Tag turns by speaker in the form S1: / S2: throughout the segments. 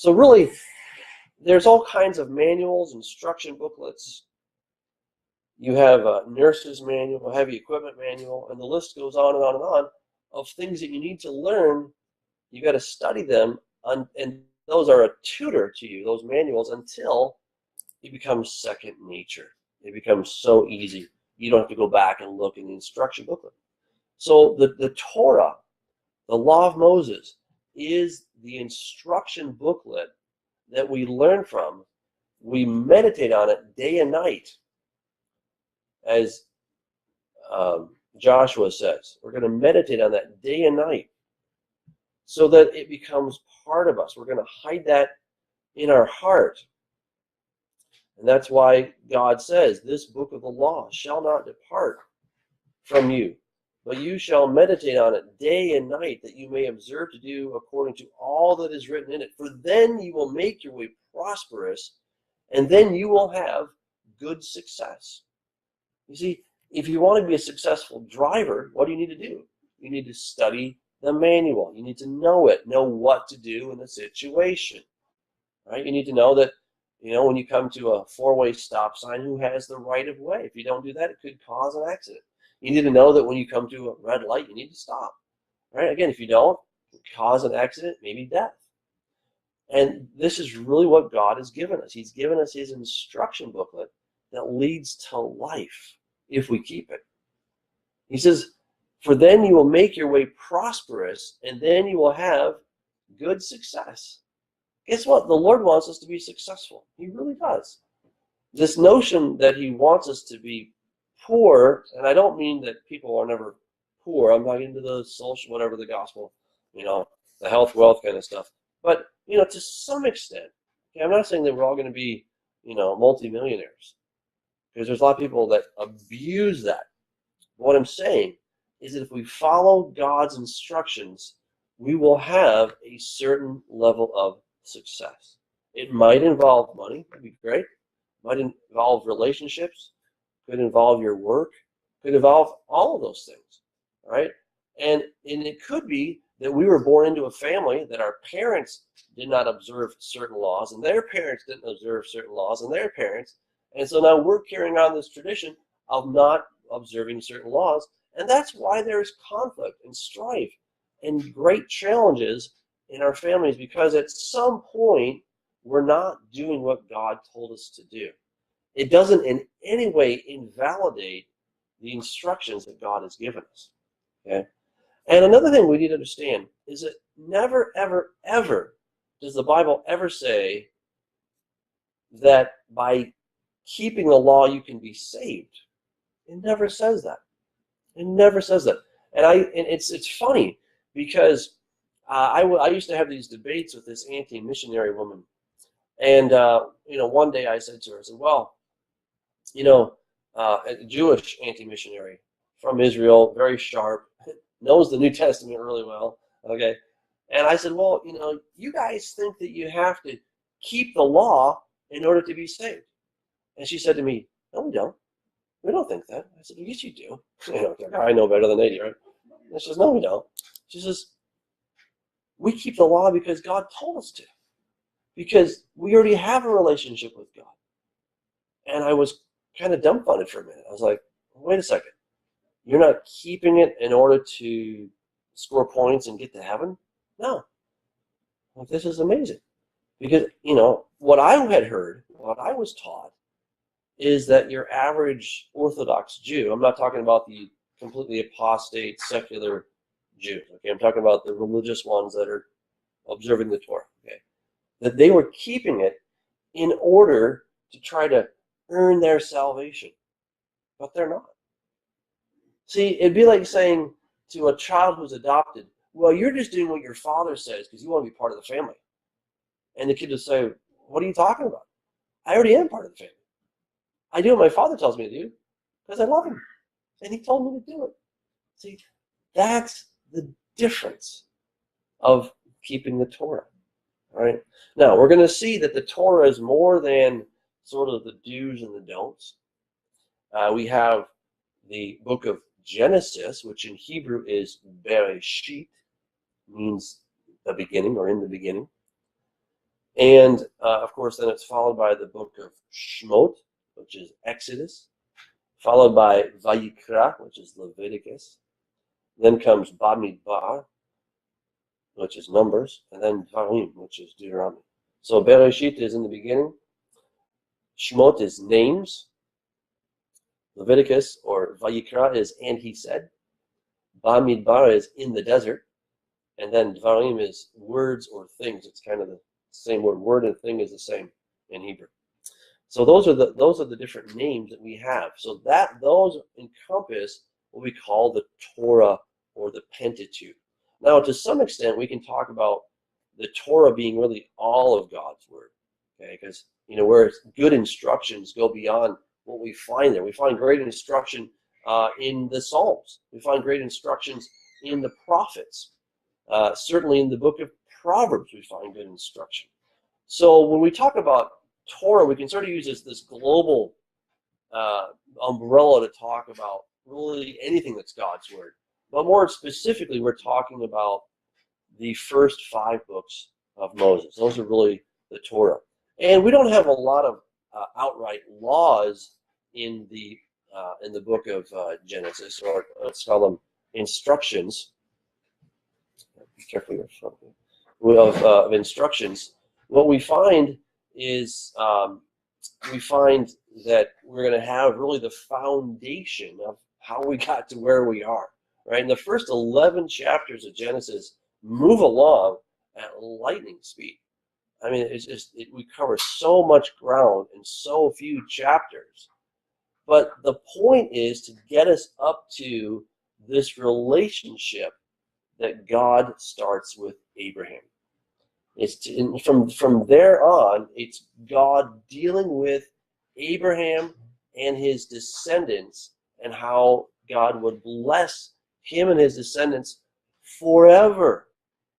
S1: So really, there's all kinds of manuals, instruction booklets. You have a nurse's manual, a heavy equipment manual, and the list goes on and on and on of things that you need to learn. You got to study them, and those are a tutor to you, those manuals, until it becomes second nature. It becomes so easy. You don't have to go back and look in the instruction booklet. So the Torah, the law of Moses, is the instruction booklet that we learn from. We meditate on it day and night. As Joshua says, we're going to meditate on that day and night so that it becomes part of us. We're going to hide that in our heart. And that's why God says, this book of the law shall not depart from you, but you shall meditate on it day and night, that you may observe to do according to all that is written in it. For then you will make your way prosperous, and then you will have good success. You see, if you want to be a successful driver, what do you need to do? You need to study the manual. You need to know it, know what to do in a situation. Right? You need to know that, when you come to a four-way stop sign, who has the right of way? If you don't do that, it could cause an accident. You need to know that when you come to a red light, you need to stop. Right? Again, if you don't, it could cause an accident, maybe death. And this is really what God has given us. He's given us his instruction booklet that leads to life if we keep it. He says, for then you will make your way prosperous, and then you will have good success. Guess what? The Lord wants us to be successful. He really does. This notion that he wants us to be poor, and I don't mean that people are never poor. I'm not into the social, whatever the gospel, the health, wealth kind of stuff. But, to some extent, okay, I'm not saying that we're all going to be, multimillionaires. Because there's a lot of people that abuse that. But what I'm saying is that if we follow God's instructions, we will have a certain level of success. It might involve money. That'd be great. It might involve relationships. Could involve your work. Could involve all of those things. Right? And it could be that we were born into a family that our parents did not observe certain laws, and their parents didn't observe certain laws, and their parents. And so now we're carrying on this tradition of not observing certain laws. And that's why there's conflict and strife and great challenges in our families, because at some point we're not doing what God told us to do. It doesn't in any way invalidate the instructions that God has given us. Okay? And another thing we need to understand is that never, ever, ever does the Bible ever say that by keeping the law you can be saved. It never says that. It never says that. And it's funny because I used to have these debates with this anti-missionary woman. And, one day I said to her, I said, well, a Jewish anti-missionary from Israel, very sharp, knows the New Testament really well, okay? And I said, well, you guys think that you have to keep the law in order to be saved. And she said to me, no, we don't. We don't think that. I said, well, yes, you do. I know better than they do, right? And she says, no, we don't. She says, we keep the law because God told us to. Because we already have a relationship with God. And I was kind of dumbfounded for a minute. I was like, wait a second. You're not keeping it in order to score points and get to heaven? No. Well, this is amazing. Because, what I had heard, what I was taught, is that your average Orthodox Jew, I'm not talking about the completely apostate, secular Jews, okay? I'm talking about the religious ones that are observing the Torah, okay? That they were keeping it in order to try to earn their salvation. But they're not. See, it'd be like saying to a child who's adopted, well, you're just doing what your father says because you want to be part of the family. And the kid would say, what are you talking about? I already am part of the family. I do what my father tells me to do because I love him. And he told me to do it. See, that's the difference of keeping the Torah. All right? Now, we're going to see that the Torah is more than sort of the do's and the don'ts. We have the book of Genesis, which in Hebrew is Bereshit, means the beginning or in the beginning. And of course, then it's followed by the book of Shmot, which is Exodus, followed by Vayikra, which is Leviticus. Then comes Bamidbar, which is Numbers, and then Dvarim, which is Deuteronomy. So Bereshit is in the beginning. Shmot is names. Leviticus or Vayikra is and he said. Bamidbar is in the desert. And then Dvarim is words or things. It's kind of the same word. Word and thing is the same in Hebrew. So those are the different names that we have. So those encompass what we call the Torah or the Pentateuch. Now, to some extent, we can talk about the Torah being really all of God's word, okay? Because where good instructions go beyond what we find there. We find great instruction in the Psalms. We find great instructions in the prophets. Certainly, in the book of Proverbs, we find good instruction. So when we talk about Torah, we can sort of use this global umbrella to talk about really anything that's God's word. But more specifically, we're talking about the first 5 books of Moses. Those are really the Torah. And we don't have a lot of outright laws in the book of Genesis, or let's call them instructions. Be careful of instructions. What we find is we find that we're going to have really the foundation of how we got to where we are. Right? And the first 11 chapters of Genesis move along at lightning speed. I mean, we cover so much ground in so few chapters. But the point is to get us up to this relationship that God starts with Abraham. From there on, it's God dealing with Abraham and his descendants and how God would bless him and his descendants forever.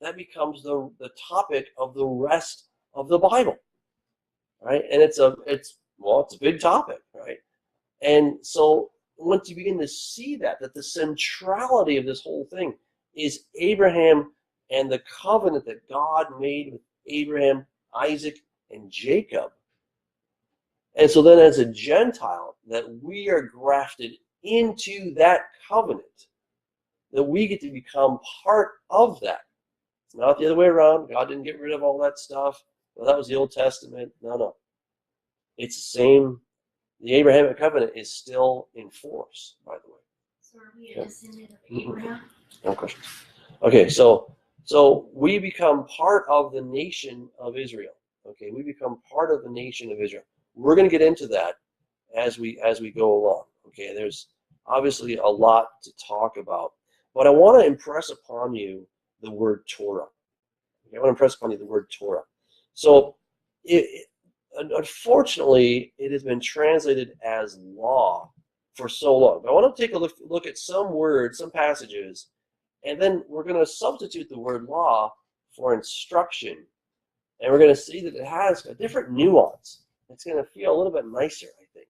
S1: That becomes the topic of the rest of the Bible, right? And it's a big topic, right? And so once you begin to see that the centrality of this whole thing is Abraham and the covenant that God made with Abraham, Isaac, and Jacob. And so then as a Gentile, that we are grafted into that covenant, that we get to become part of that. It's not the other way around. God didn't get rid of all that stuff. Well, that was the Old Testament. No. It's the same. The Abrahamic covenant is still in force, by the way.
S2: So are we a descendant of Abraham?
S1: No questions. Okay, so we become part of the nation of Israel. Okay, we become part of the nation of Israel. We're going to get into that as we go along. Okay, there's obviously a lot to talk about, but I want to impress upon you the word Torah. Okay, I want to impress upon you the word Torah. So, unfortunately, it has been translated as law for so long. But I want to take a look at some words, some passages, and then we're going to substitute the word law for instruction. And we're going to see that it has a different nuance. It's going to feel a little bit nicer, I think.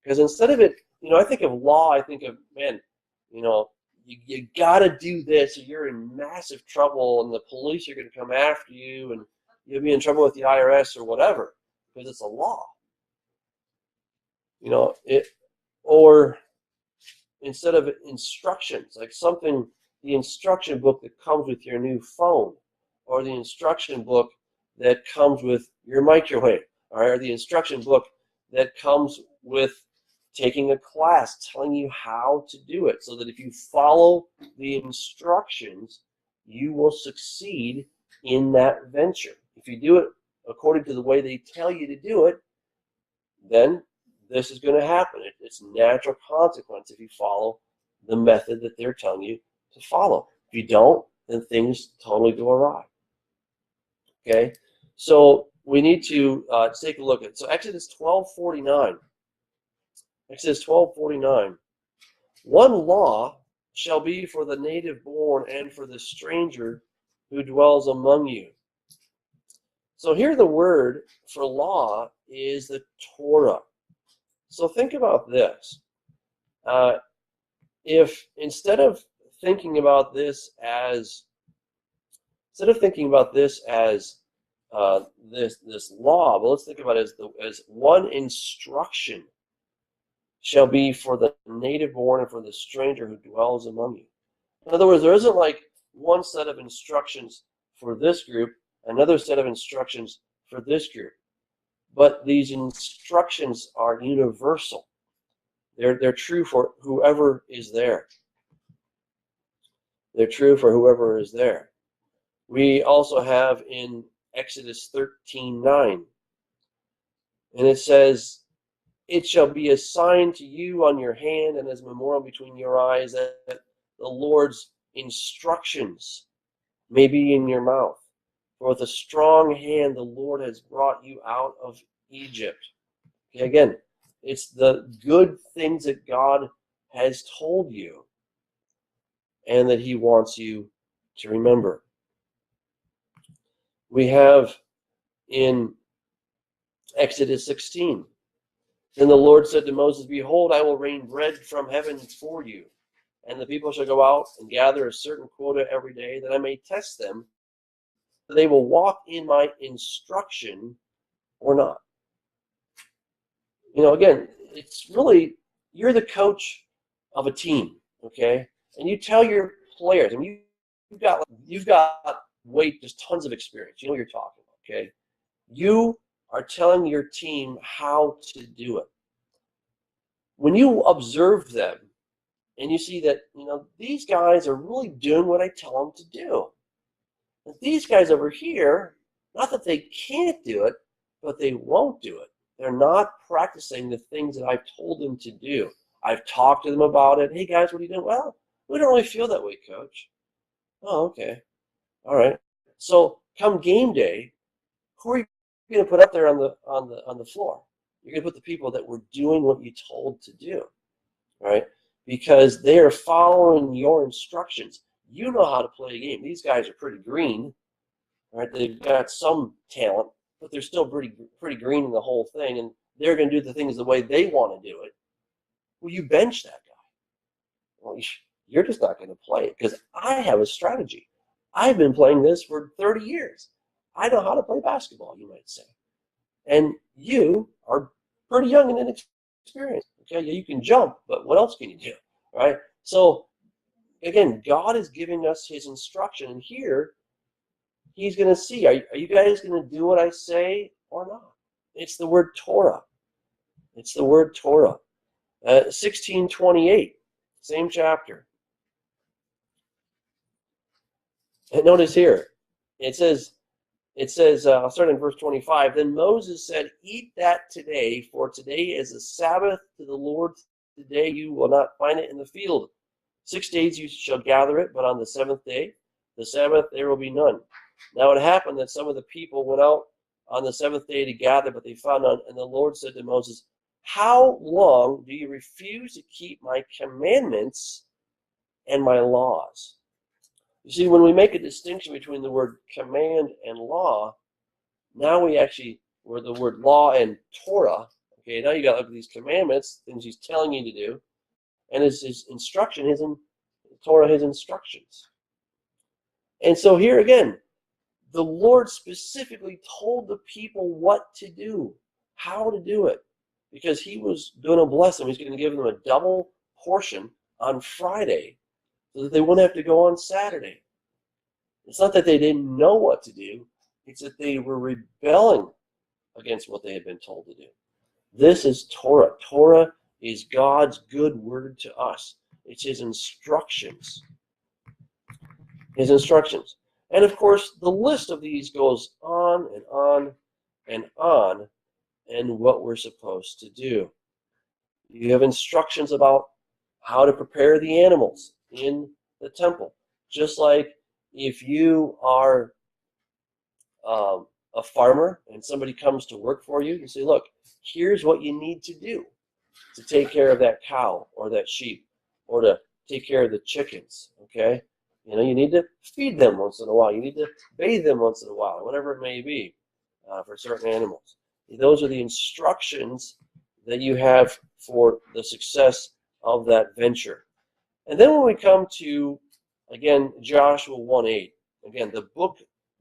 S1: Because instead of it, I think of law, I think of, man, you got to do this or you're in massive trouble and the police are going to come after you and you'll be in trouble with the IRS or whatever because it's a law. Or instead of instructions, like the instruction book that comes with your new phone, or the instruction book that comes with your microwave, or the instruction book that comes with taking a class telling you how to do it, so that if you follow the instructions, you will succeed in that venture. If you do it according to the way they tell you to do it, then this is going to happen. It's natural consequence if you follow the method that they're telling you to follow. If you don't, then things totally go awry. Okay, so we need to take a look at it. So Exodus 12:49. Exodus 12:49. One law shall be for the native born and for the stranger who dwells among you. So here the word for law is the Torah. So think about this. If instead of thinking about this as this law, but let's think about it as one instruction shall be for the native born and for the stranger who dwells among you. In other words, there isn't like one set of instructions for this group, another set of instructions for this group. But these instructions are universal. They're true for whoever is there. They're true for whoever is there. We also have in Exodus 13:9, and it says, "It shall be a sign to you on your hand and as a memorial between your eyes that the Lord's instructions may be in your mouth. For with a strong hand the Lord has brought you out of Egypt." Okay, again, it's the good things that God has told you and that he wants you to remember. We have in Exodus 16, "Then the Lord said to Moses, Behold, I will rain bread from heaven for you, and the people shall go out and gather a certain quota every day, that I may test them, that they will walk in my instruction or not." Again, it's really, you're the coach of a team, okay? And you tell your players, and you've got just tons of experience. You know what you're talking about, okay? You are telling your team how to do it. When you observe them and you see that, these guys are really doing what I tell them to do. And these guys over here, not that they can't do it, but they won't do it. They're not practicing the things that I've told them to do. I've talked to them about it. "Hey guys, what are you doing?" "Well, we don't really feel that way, coach." "Oh, okay. All right." So come game day, who are you going to put up there on the floor? You're going to put the people that were doing what you told to do, right? Because they are following your instructions. You know how to play a game. These guys are pretty green, right? They've got some talent, but they're still pretty green in the whole thing, and they're going to do the things the way they want to do it. Well, you bench that guy. Well, you're just not going to play it because I have a strategy. I've been playing this for 30 years. I know how to play basketball, you might say. And you are pretty young and inexperienced. Okay, you can jump, but what else can you do, right? So, again, God is giving us his instruction, and here he's going to see, are you guys going to do what I say or not? It's the word Torah. It's the word Torah. 16:28, same chapter. And notice here, it says, I'll start in verse 25. "Then Moses said, Eat that today, for today is a Sabbath to the Lord. Today you will not find it in the field. 6 days you shall gather it, but on the seventh day, the Sabbath, there will be none. Now it happened that some of the people went out on the seventh day to gather, but they found none. And the Lord said to Moses, How long do you refuse to keep my commandments and my laws?" You see, when we make a distinction between the word command and law, now where the word law and Torah, okay, now you got to look at these commandments, things he's telling you to do, and his instruction, Torah, his instructions. And so here again, the Lord specifically told the people what to do, how to do it, because he was going to bless them. He's going to give them a double portion on Friday so that they wouldn't have to go on Saturday. It's not that they didn't know what to do. It's that they were rebelling against what they had been told to do. This is Torah. Torah is God's good word to us. It's his instructions. His instructions. And of course, the list of these goes on and on and on, and what we're supposed to do. You have instructions about how to prepare the animals in the temple. Just like if you are a farmer and somebody comes to work for you, you say, look, here's what you need to do to take care of that cow or that sheep or to take care of the chickens, okay? You need to feed them once in a while. You need to bathe them once in a while, whatever it may be for certain animals. Those are the instructions that you have for the success of that venture. And then when we come to, again, Joshua 1:8, again,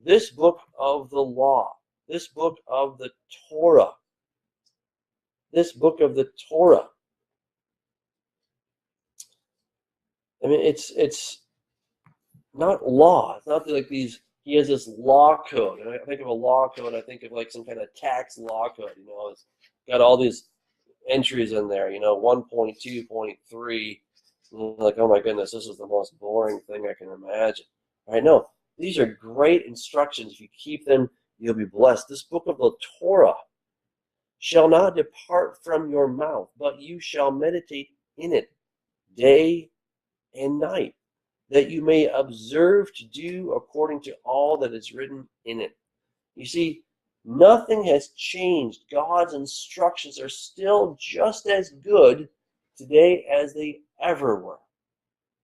S1: this book of the law this book of the Torah. This book of the Torah. I mean, it's not law. It's not like these. He has this law code, and I think of a law code. I think of like some kind of tax law code. It's got all these entries in there. 1.2.3. Like, oh my goodness, this is the most boring thing I can imagine. Right? No, these are great instructions. If you keep them, you'll be blessed. This book of the Torah shall not depart from your mouth, but you shall meditate in it day and night, that you may observe to do according to all that is written in it. You see, nothing has changed. God's instructions are still just as good today as they ever were.